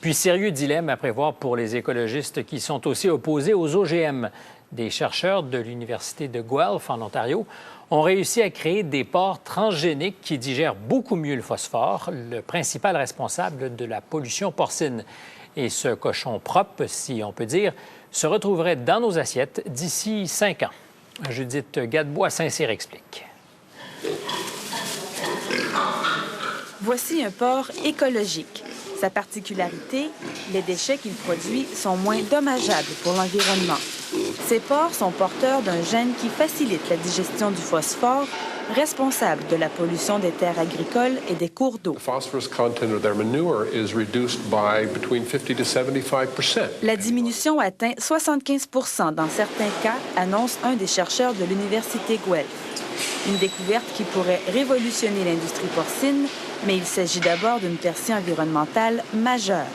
Puis, sérieux dilemme à prévoir pour les écologistes qui sont aussi opposés aux OGM. Des chercheurs de l'Université de Guelph, en Ontario, ont réussi à créer des porcs transgéniques qui digèrent beaucoup mieux le phosphore, le principal responsable de la pollution porcine. Et ce cochon propre, si on peut dire, se retrouverait dans nos assiettes d'ici 5 ans. Judith Gadebois-Saint-Cyr explique. Voici un porc écologique. Sa particularité, les déchets qu'il produit sont moins dommageables pour l'environnement. Ces porcs sont porteurs d'un gène qui facilite la digestion du phosphore, responsable de la pollution des terres agricoles et des cours d'eau. La diminution atteint 75 % dans certains cas, annonce un des chercheurs de l'Université Guelph. Une découverte qui pourrait révolutionner l'industrie porcine, mais il s'agit d'abord d'une percée environnementale majeure.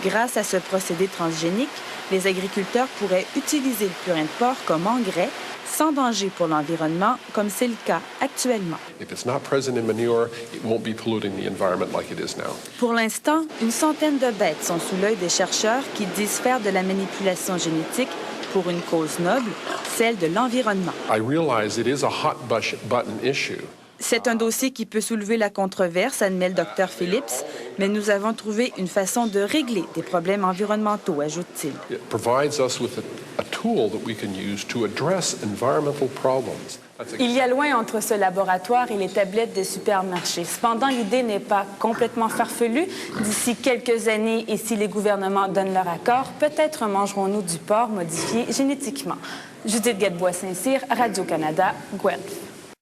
Grâce à ce procédé transgénique, les agriculteurs pourraient utiliser le purin de porc comme engrais, sans danger pour l'environnement, comme c'est le cas actuellement. Pour l'instant, une centaine de bêtes sont sous l'œil des chercheurs qui disent faire de la manipulation génétique pour une cause noble, celle de l'environnement. C'est un dossier qui peut soulever la controverse, admet le Dr Phillips, mais nous avons trouvé une façon de régler des problèmes environnementaux, ajoute-t-il. Il y a loin entre ce laboratoire et les tablettes des supermarchés. Cependant, l'idée n'est pas complètement farfelue. D'ici quelques années, et si les gouvernements donnent leur accord, peut-être mangerons-nous du porc modifié génétiquement. Judith Gadebois-Saint-Cyr, Radio-Canada, Guelph.